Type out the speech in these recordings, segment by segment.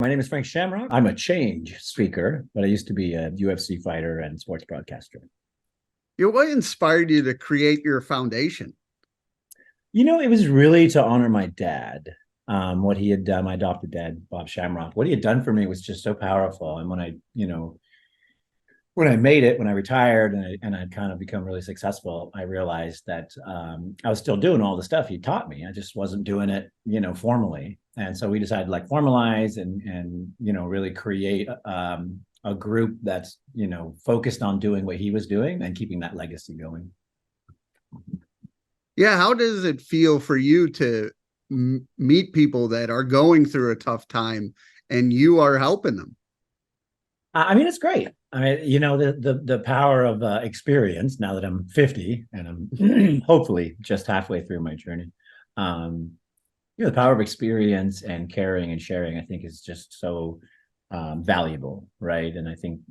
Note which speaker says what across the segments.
Speaker 1: name is Frank Shamrock. I'm a change speaker, but I used to be a UFC fighter and sports broadcaster.
Speaker 2: What inspired you to create your foundation?
Speaker 1: It was really to honor my dad. What he had done, my adopted dad, Bob Shamrock, what he had done for me was just so powerful. And when I made it, when I retired and I'd kind of become really successful, I realized that I was still doing all the stuff he taught me. I just wasn't doing it, formally. And so we decided to like formalize and really create a group that's, focused on doing what he was doing and keeping that legacy going.
Speaker 2: Yeah, how does it feel for you to meet people that are going through a tough time and you are helping them?
Speaker 1: I mean, it's great. I mean, the power of experience now that I'm 50 and I'm hopefully just halfway through my journey. The power of experience and caring and sharing, I think, is just so valuable, right? And I think,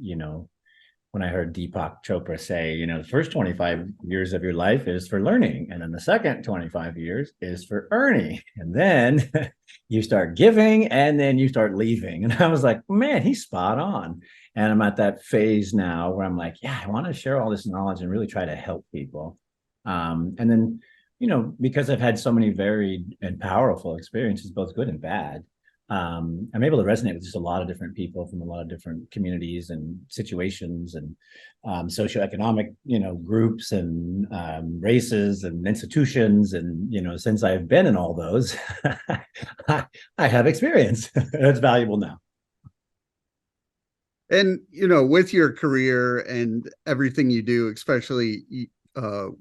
Speaker 1: when I heard Deepak Chopra say, the first 25 years of your life is for learning, and then the second 25 years is for earning. And then you start giving, and then you start leaving. And I was like, man, he's spot on. And I'm at that phase now where I'm like, yeah, I want to share all this knowledge and really try to help people. And then, because I've had so many varied and powerful experiences, both good and bad, I'm able to resonate with just a lot of different people from a lot of different communities and situations and socioeconomic, groups and races and institutions. And, since I've been in all those, I have experience. It's valuable now.
Speaker 2: And, with your career and everything you do, especially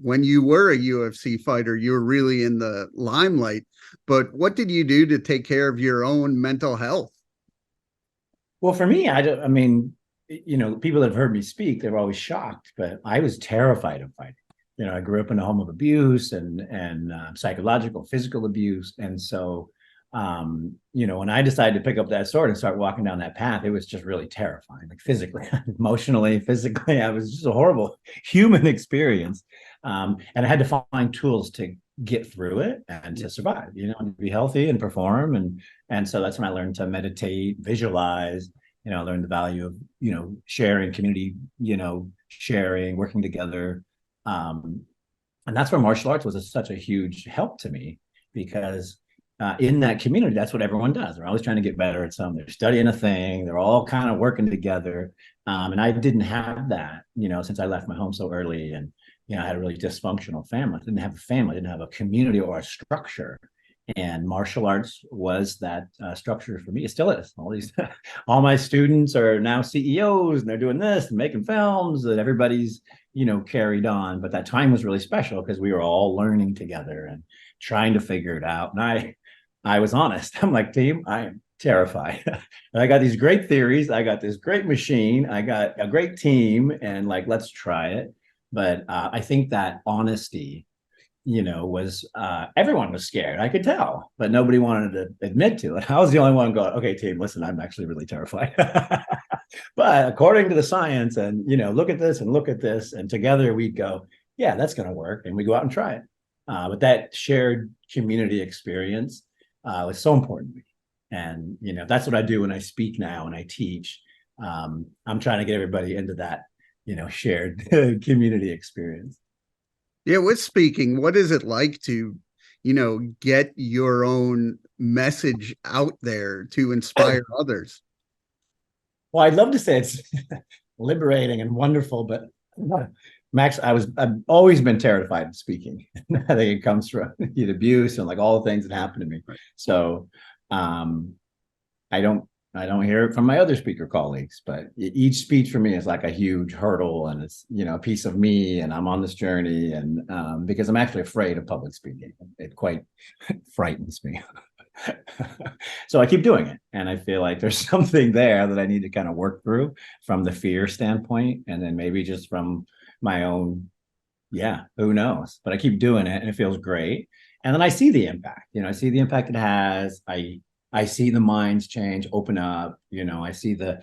Speaker 2: when you were a UFC fighter, you were really in the limelight. But what did you do to take care of your own mental health?
Speaker 1: Well, for me, I mean, people that have heard me speak, they're always shocked, but I was terrified of fighting. I grew up in a home of abuse and psychological, physical abuse. And so, when I decided to pick up that sword and start walking down that path, it was just really terrifying, like physically, emotionally, physically. I was just a horrible human experience. And I had to find tools to get through it and to survive, to be healthy and perform. And so that's when I learned to meditate, visualize, I learned the value of, sharing, community, sharing, working together. And that's where martial arts was such a huge help to me because in that community, that's what everyone does. They're always trying to get better at something. They're studying a thing. They're all kind of working together. And I didn't have that, since I left my home so early. And, I had a really dysfunctional family. I didn't have a family. I didn't have a community or a structure. And martial arts was that structure for me. It still is. All my students are now CEOs, and they're doing this and making films, and everybody's, carried on. But that time was really special because we were all learning together and trying to figure it out. And I was honest. I'm like, team, I am terrified. I got these great theories. I got this great machine. I got a great team, and like, let's try it. But I think that honesty, was everyone was scared. I could tell, but nobody wanted to admit to it. I was the only one going, okay, team, listen, I'm actually really terrified. But according to the science, and look at this and look at this, and together we'd go, yeah, that's going to work, and we go out and try it. But that shared community experience was so important to me. And, that's what I do when I speak now and I teach. I'm trying to get everybody into that, shared community experience.
Speaker 2: Yeah, with speaking, what is it like to, get your own message out there to inspire others?
Speaker 1: Well, I'd love to say it's liberating and wonderful, but Max, I've always been terrified of speaking. I think it comes from the abuse and like all the things that happened to me.
Speaker 2: Right.
Speaker 1: So I don't hear it from my other speaker colleagues, but each speech for me is like a huge hurdle, and it's a piece of me, and I'm on this journey, and because I'm actually afraid of public speaking, it quite frightens me. So I keep doing it, and I feel like there's something there that I need to kind of work through from the fear standpoint, and then maybe just from my own, yeah, who knows? But I keep doing it, and it feels great. And then I see the impact. I see the impact it has. I see the minds change, open up. I see the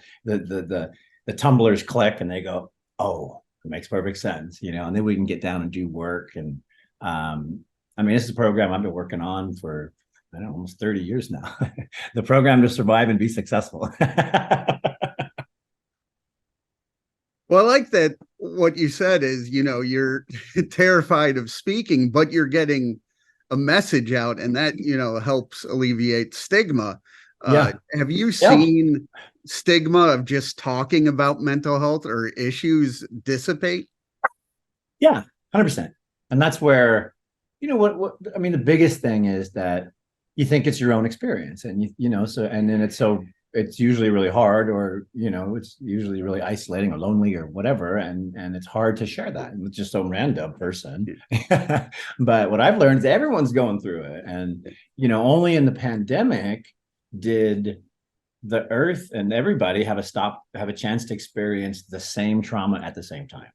Speaker 1: tumblers click, and they go, "Oh, it makes perfect sense." And then we can get down and do work. And I mean, this is a program I've been working on for I don't know, almost 30 years now. The program to survive and be successful.
Speaker 2: Well, I like that what you said is, you're terrified of speaking, but you're getting a message out, and that, helps alleviate stigma.
Speaker 1: Yeah.
Speaker 2: Have you
Speaker 1: Yeah.
Speaker 2: seen stigma of just talking about mental health or issues dissipate?
Speaker 1: Yeah. 100%. And that's where, what I mean, the biggest thing is that you think it's your own experience, and so, and then it's usually really hard, or it's usually really isolating or lonely or whatever, and it's hard to share that with just some random person. But what I've learned is everyone's going through it, and only in the pandemic did the earth and everybody have a chance to experience the same trauma at the same time.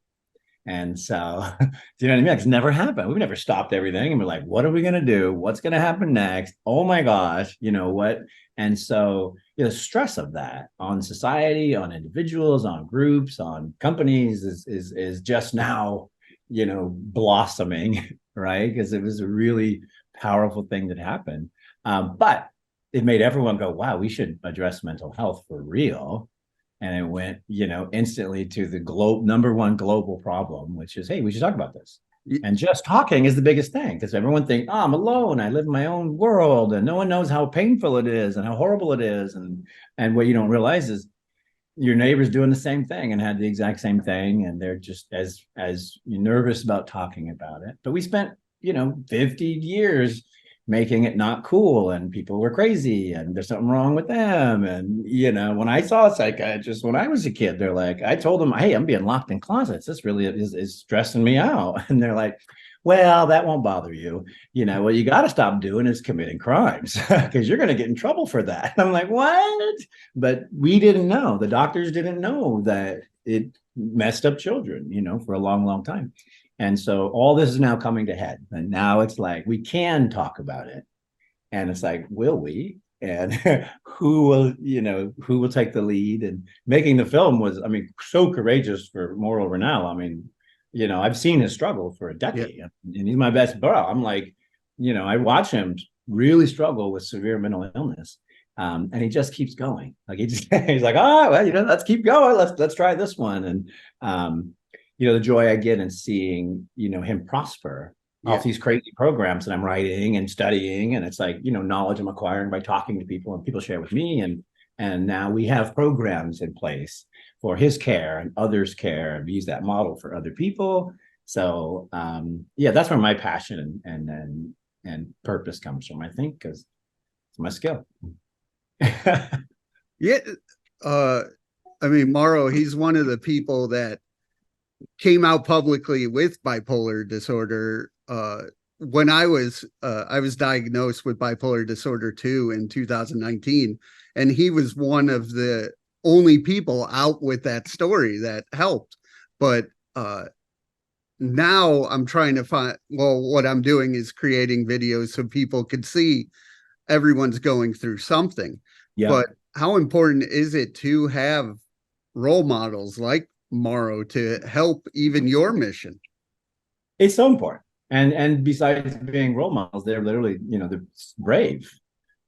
Speaker 1: And so, do you know what I mean? Like, it's never happened. We've never stopped everything. And we're like, what are we going to do? What's going to happen next? Oh my gosh, what? And so, the stress of that on society, on individuals, on groups, on companies is just now, blossoming, right? Because it was a really powerful thing that happened. But it made everyone go, wow, we should address mental health for real. And it went, instantly to the number one global problem, which is, hey, we should talk about this. And just talking is the biggest thing, because everyone thinks, oh, I'm alone. I live in my own world, and no one knows how painful it is and how horrible it is. And what you don't realize is your neighbor's doing the same thing and had the exact same thing, and they're just as nervous about talking about it. But we spent 50 years making it not cool, and people were crazy, and there's something wrong with them. And when I saw a psychiatrist when I was a kid, they're like, I told them, hey, I'm being locked in closets, this really is stressing me out. And they're like, well, that won't bother you. What you got to stop doing is committing crimes, because you're going to get in trouble for that. And I'm like, what? But we didn't know, the doctors didn't know that it messed up children, for a long, long time. And so all this is now coming to head. And now it's like, we can talk about it. And it's like, will we? And who will take the lead? And making the film was, so courageous for Mauro Ranallo. I've seen his struggle for a decade, yeah. And he's my best bro. I'm like, I watch him really struggle with severe mental illness. And he just keeps going. Like, he's like, oh, well, let's keep going. Let's try this one. And, the joy I get in seeing, him prosper off these crazy programs that I'm writing and studying. And it's like, knowledge I'm acquiring by talking to people, and people share with me. And now we have programs in place for his care and others' care, and we use that model for other people. So, that's where my passion and purpose comes from, I think, because it's my skill.
Speaker 2: Yeah. Mauro, he's one of the people that came out publicly with bipolar disorder. When I was diagnosed with bipolar disorder 2 in 2019, and he was one of the only people out with that story that helped. But now I'm trying to find, what I'm doing is creating videos so people can see everyone's going through something. Yeah. But how important is it to have role models like Mauro to help even your mission?
Speaker 1: It's so important. And besides being role models, they're literally, they're brave.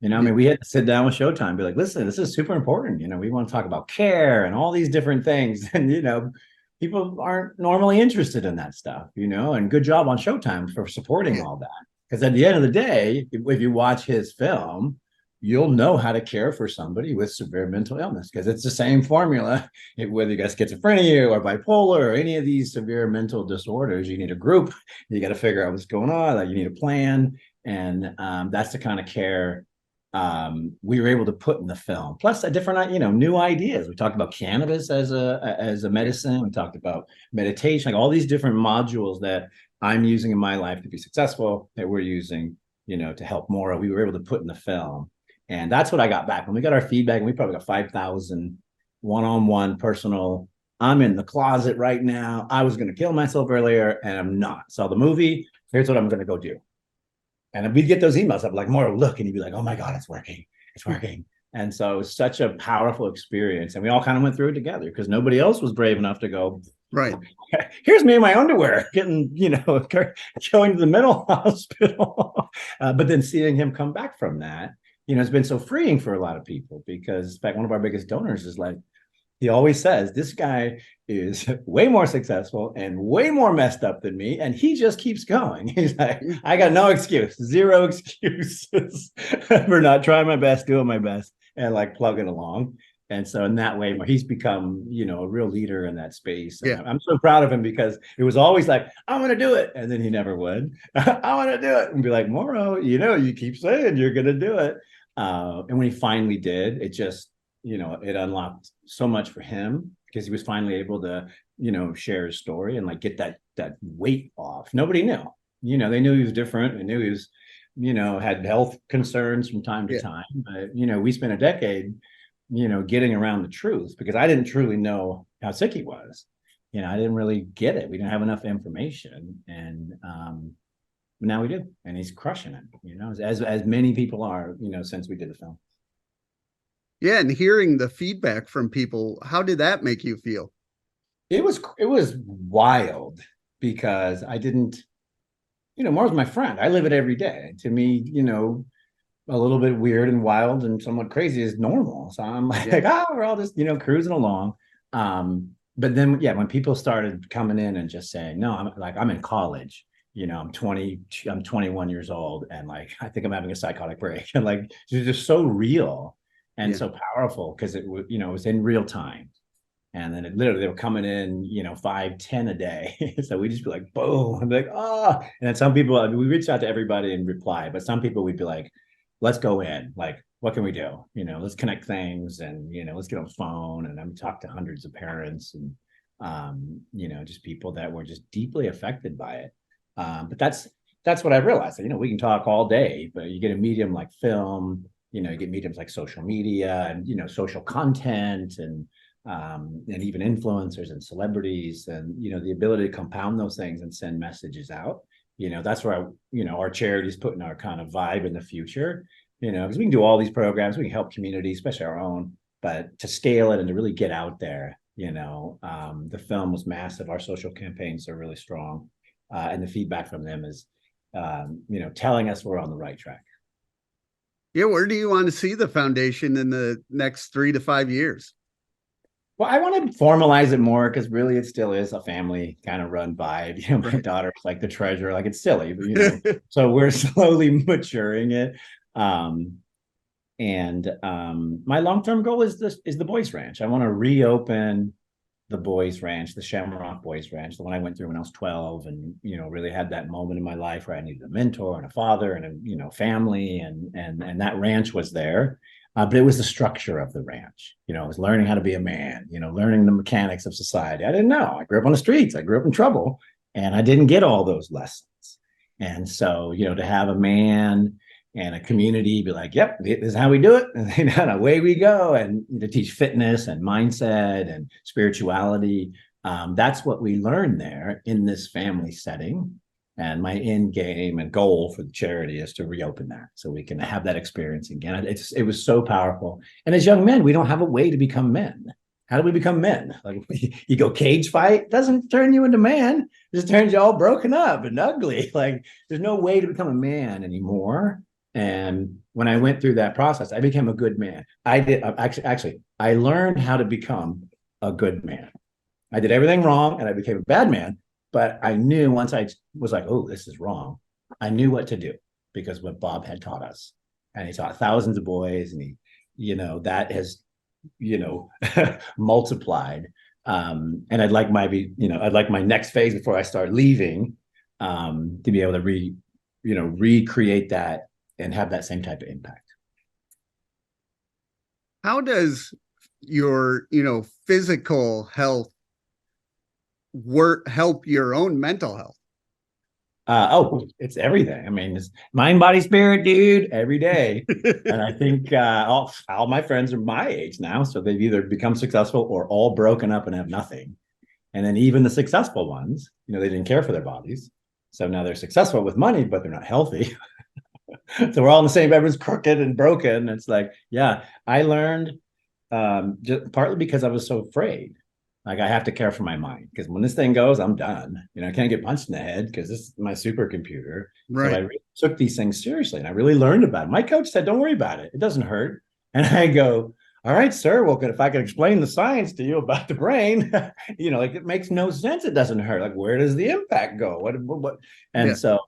Speaker 1: We had to sit down with Showtime and be like, listen, this is super important. We want to talk about care and all these different things. And, people aren't normally interested in that stuff, and good job on Showtime for supporting all that. Because at the end of the day, if you watch his film, you'll know how to care for somebody with severe mental illness, because it's the same formula. Whether you got schizophrenia or bipolar or any of these severe mental disorders, you need a group. You got to figure out what's going on. Like, you need a plan. And that's the kind of care we were able to put in the film. Plus, a different, new ideas. We talked about cannabis as a medicine. We talked about meditation, like all these different modules that I'm using in my life to be successful, that we're using, to help Mauro. We were able to put in the film. And that's what I got back when we got our feedback. And we probably got 5,000 one-on-one personal. I'm in the closet right now. I was going to kill myself earlier, and I'm not. Saw the movie. Here's what I'm going to go do. And we'd get those emails up like, Mauro, look, and he'd be like, oh my God, it's working. It's working. And so it was such a powerful experience. And we all kind of went through it together, because nobody else was brave enough to go,
Speaker 2: Right.
Speaker 1: Here's me in my underwear getting, going to the mental hospital. But then seeing him come back from that, it's been so freeing for a lot of people, because in fact, one of our biggest donors is like, he always says, this guy is way more successful and way more messed up than me, and he just keeps going. He's like, I got no excuse, zero excuses for not trying my best, doing my best, and like plugging along. And so in that way, he's become, a real leader in that space. And
Speaker 2: Yeah.
Speaker 1: I'm so proud of him, because it was always like, I want to do it. And then he never would. I want to do it. And be like, Morrow, you keep saying you're going to do it. And when he finally did, it just, it unlocked so much for him, because he was finally able to, share his story and like get that weight off. Nobody knew, they knew he was different. They knew he was, had health concerns from time to time. But, we spent a decade, getting around the truth, because I didn't truly know how sick he was. I didn't really get it. We didn't have enough information. And now we do. And he's crushing it, as many people are, since we did the film.
Speaker 2: Yeah. And hearing the feedback from people, how did that make you feel?
Speaker 1: It was wild, because I didn't, Mars my friend. I live it every day. To me, a little bit weird and wild and somewhat crazy is normal. So I'm like, we're all just, cruising along. But then, when people started coming in and just saying, no, I'm in college, I'm 21 years old. And like, I think I'm having a psychotic break. And like, it's just so real and so powerful, because it was, it was in real time. And then they were coming in, 5, 10 a day. So we just be like, boom, and be like, oh. And then some people, we reached out to everybody and reply, but some people we'd be like, let's go in. Like, what can we do? Let's connect things, and, let's get on the phone. And I'm talking to hundreds of parents and, just people that were just deeply affected by it. But that's what I realized. We can talk all day, but you get a medium like film, you get mediums like social media and, social content and even influencers and celebrities, and, the ability to compound those things and send messages out. That's where, our charity's putting our kind of vibe in the future, because we can do all these programs, we can help communities, especially our own, but to scale it and to really get out there, the film was massive. Our social campaigns are really strong. And the feedback from them is, telling us we're on the right track.
Speaker 2: Yeah. Where do you want to see the foundation in the next 3 to 5 years?
Speaker 1: Well, I want to formalize it more, because really it still is a family kind of run vibe. My daughter's like the treasurer, like it's silly, but so we're slowly maturing it. My long-term goal is the Boys Ranch. I want to reopen the Boys Ranch, the Shamrock Boys Ranch, the one I went through when I was 12, and really had that moment in my life where I needed a mentor and a father and a family, and that ranch was there. But it was the structure of the ranch. I was learning how to be a man, learning the mechanics of society. I didn't know. I grew up on the streets. I grew up in trouble, and I didn't get all those lessons. And so, to have a man and a community be like, yep, this is how we do it. And away we go. And to teach fitness and mindset and spirituality. That's what we learn there in this family setting. And my end game and goal for the charity is to reopen that, so we can have that experience again. It was so powerful. And as young men, we don't have a way to become men. How do we become men? Like, you go cage fight, doesn't turn you into man. It just turns you all broken up and ugly. Like, there's no way to become a man anymore. And when I went through that process, I became a good man. I did actually, I learned how to become a good man. I did everything wrong and I became a bad man. But I knew once I was like, oh, this is wrong, I knew what to do, because what Bob had taught us. And he taught thousands of boys, and that has, multiplied. And I'd like my next phase before I start leaving, to be able to recreate that and have that same type of impact.
Speaker 2: How does your, physical health help your own mental health?
Speaker 1: It's everything. I mean, it's mind, body, spirit, dude, every day. And I think all my friends are my age now, so they've either become successful or all broken up and have nothing. And then even the successful ones, they didn't care for their bodies, so now they're successful with money, but they're not healthy. So we're all in the same. Everyone's crooked and broken. It's like, I learned, just partly because I was so afraid. Like I have to care for my mind because when this thing goes, I'm done. I can't get punched in the head because this is my supercomputer. So I
Speaker 2: Right.
Speaker 1: really took these things seriously and I really learned about it. My coach said, "Don't worry about it. It doesn't hurt." And I go, "All right, sir. Well, if I could explain the science to you about the brain, like it makes no sense. It doesn't hurt. Like where does the impact go? What?" And
Speaker 2: Yeah.
Speaker 1: so,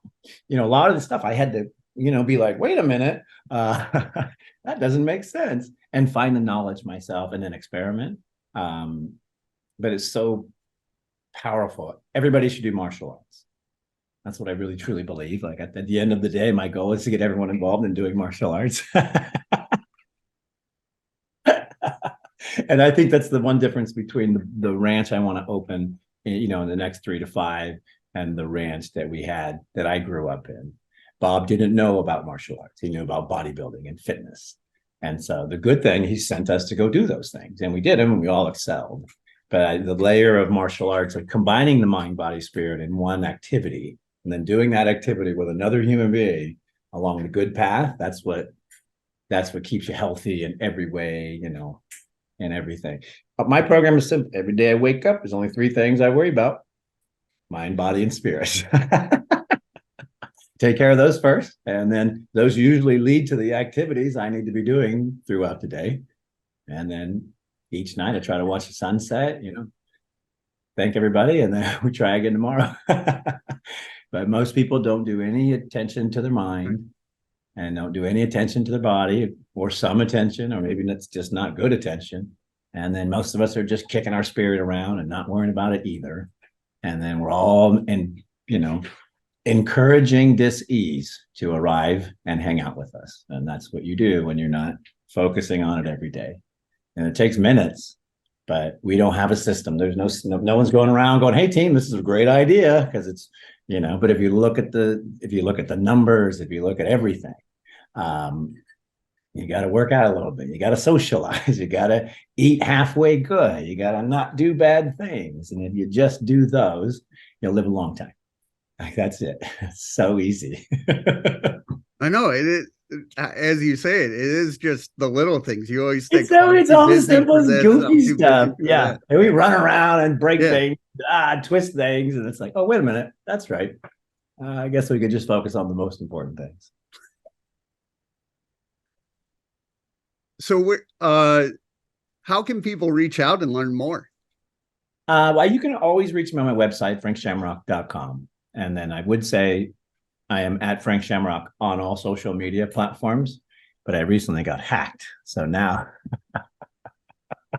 Speaker 1: a lot of the stuff I had to, be like, "Wait a minute, that doesn't make sense," and find the knowledge myself and then experiment. But it's so powerful. Everybody should do martial arts. That's what I really truly believe. Like at the end of the day, my goal is to get everyone involved in doing martial arts. And I think that's the one difference between the ranch I want to open, in the next 3 to 5, and the ranch that we had that I grew up in. Bob didn't know about martial arts. He knew about bodybuilding and fitness. And so the good thing, he sent us to go do those things. And we did them and we all excelled. But the layer of martial arts of combining the mind, body, spirit in one activity, and then doing that activity with another human being along the good path, that's what keeps you healthy in every way, and everything. But my program is simple. Every day I wake up, there's only 3 things I worry about: mind, body, and spirit. Take care of those first. And then those usually lead to the activities I need to be doing throughout the day. And then each night I try to watch the sunset, thank everybody. And then we try again tomorrow. But most people don't do any attention to their mind and don't do any attention to their body, or some attention, or maybe that's just not good attention. And then most of us are just kicking our spirit around and not worrying about it either. And then we're all encouraging dis-ease to arrive and hang out with us. And that's what you do when you're not focusing on it every day. And it takes minutes, but we don't have a system. There's no one's going around going, "Hey team, this is a great idea," because it's, but if you look at the numbers, if you look at everything, you got to work out a little bit. You got to socialize. You got to eat halfway good. You got to not do bad things. And if you just do those, you'll live a long time. Like that's it. It's so easy.
Speaker 2: I know it is. As you say, it is just the little things. You always think,
Speaker 1: It's
Speaker 2: too
Speaker 1: all the
Speaker 2: busy for
Speaker 1: simplest
Speaker 2: this,
Speaker 1: goofy
Speaker 2: I'm too busy
Speaker 1: stuff.
Speaker 2: for
Speaker 1: Yeah.
Speaker 2: that.
Speaker 1: And we run around and break
Speaker 2: Yeah.
Speaker 1: things, twist things. And it's like, oh, wait a minute. That's right. I guess we could just focus on the most important things.
Speaker 2: So how can people reach out and learn more?
Speaker 1: Well, you can always reach me on my website, frankshamrock.com. And then I would say I am at Frank Shamrock on all social media platforms, but I recently got hacked. So now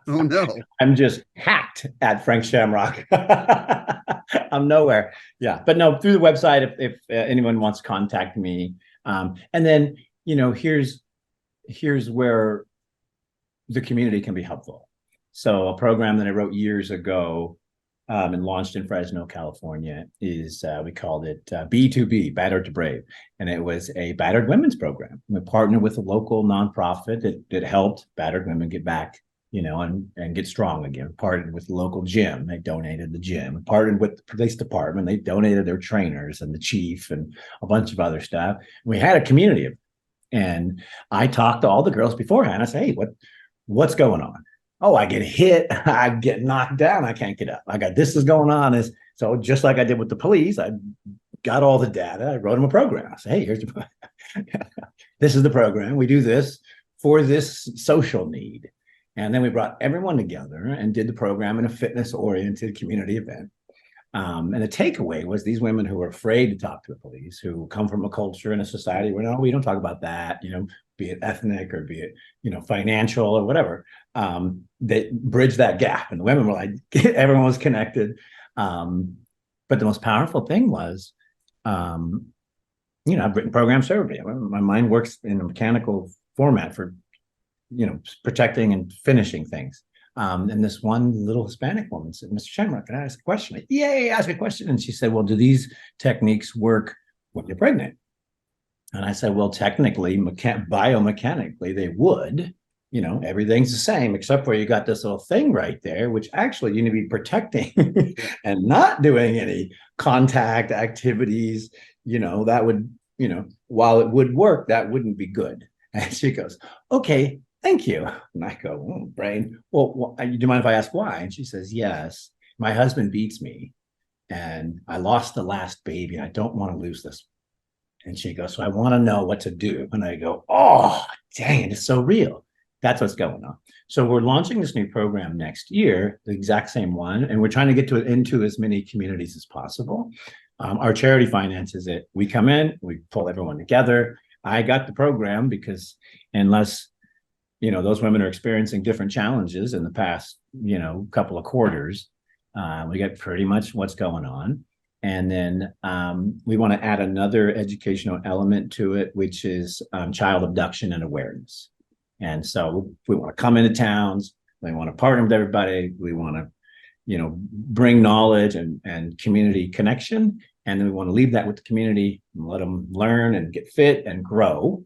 Speaker 2: Oh no.
Speaker 1: I'm just hacked at Frank Shamrock. I'm nowhere. Yeah. But no, through the website, if anyone wants to contact me. And then, here's where the community can be helpful. So a program that I wrote years ago and launched in Fresno, California is, we called it B2B, Battered to Brave. And it was a battered women's program. We partnered with a local nonprofit that helped battered women get back, and get strong again. Partnered with the local gym. They donated the gym. Partnered with the police department. They donated their trainers and the chief and a bunch of other stuff. We had a community of them. And I talked to all the girls beforehand. I say, "Hey, what's going on?" "Oh, I get hit. I get knocked down. I can't get up. I got this is going on." So just like I did with the police, I got all the data. I wrote them a program. I said, "Hey, here's this is the program. We do this for this social need." And then we brought everyone together and did the program in a fitness-oriented community event. And the takeaway was these women who were afraid to talk to the police, who come from a culture and a society where, no, we don't talk about that, be it ethnic or be it, financial or whatever. They bridged that gap. And the women were like, everyone was connected. But the most powerful thing was, I've written programs for everybody. My mind works in a mechanical format for, protecting and finishing things. And this one little Hispanic woman said, "Mr. Shamrock, can I ask a question?" "Yay, ask a question." And she said, "Well, do these techniques work when you're pregnant?" And I said, "Well, technically, biomechanically, they would. Everything's the same, except for you got this little thing right there, which actually you need to be protecting and not doing any contact activities. That would, while it would work, that wouldn't be good." And she goes, "Okay, thank you. And I go, oh, brain, well, do you mind if I ask why? And she says, yes, my husband beats me and I lost the last baby. I don't want to lose this. And she goes, so I want to know what to do. And I go, oh, dang it, it's so real. That's what's going on. So we're launching this new program next year, the exact same one, and we're trying to get to into as many communities as possible. Our charity finances it. We come in, we pull everyone together. I got the program because unless those women are experiencing different challenges in the past couple of quarters, we get pretty much what's going on. And then we want to add another educational element to it, which is child abduction and awareness. And so we want to come into towns, we want to partner with everybody, we want to bring knowledge and community connection, and then we want to leave that with the community and let them learn and get fit and grow.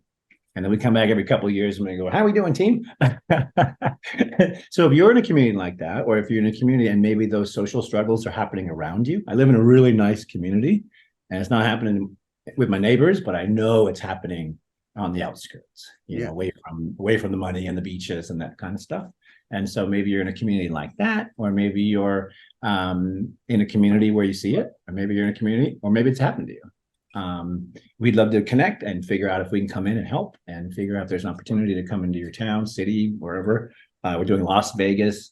Speaker 1: And then we come back every couple of years and we go, how are we doing, team? So if you're in a community like that, or if you're in a community and maybe those social struggles are happening around you, I live in a really nice community and it's not happening with my neighbors, but I know it's happening on the outskirts, away from the money and the beaches and that kind of stuff. And so maybe you're in a community like that, or maybe you're in a community where you see it, or maybe you're in a community, or maybe it's happened to you. We'd love to connect and figure out if we can come in and help and figure out if there's an opportunity to come into your town, city, wherever. We're doing Las Vegas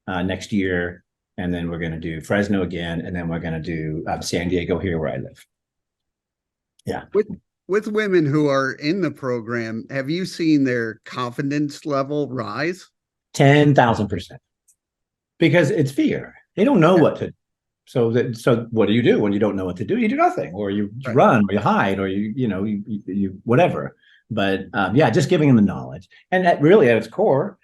Speaker 1: next year, and then we're going to do Fresno again, and then we're going to do San Diego here where I live. Yeah.
Speaker 2: With women who are in the program, have you seen their confidence level rise?
Speaker 1: 10,000%. Because it's fear. They don't know what to do. So what do you do when you don't know what to do? You do nothing, or you run, or you hide, or you whatever. But just giving them the knowledge. And at its core,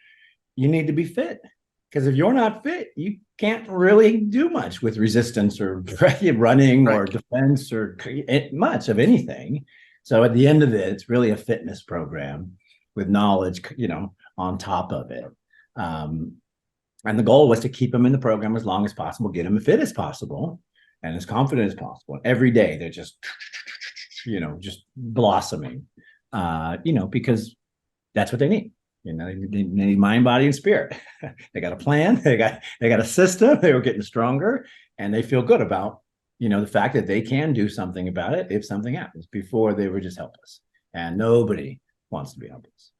Speaker 1: you need to be fit. Because if you're not fit, you can't really do much with resistance or running or defense or much of anything. So at the end of it, it's really a fitness program with knowledge, on top of it. And the goal was to keep them in the program as long as possible, get them as fit as possible and as confident as possible. And every day they're just blossoming, because that's what they need. They need mind, body, and spirit. They got a plan. They got a system. They were getting stronger, and they feel good about the fact that they can do something about it if something happens. Before they were just helpless, and nobody wants to be helpless.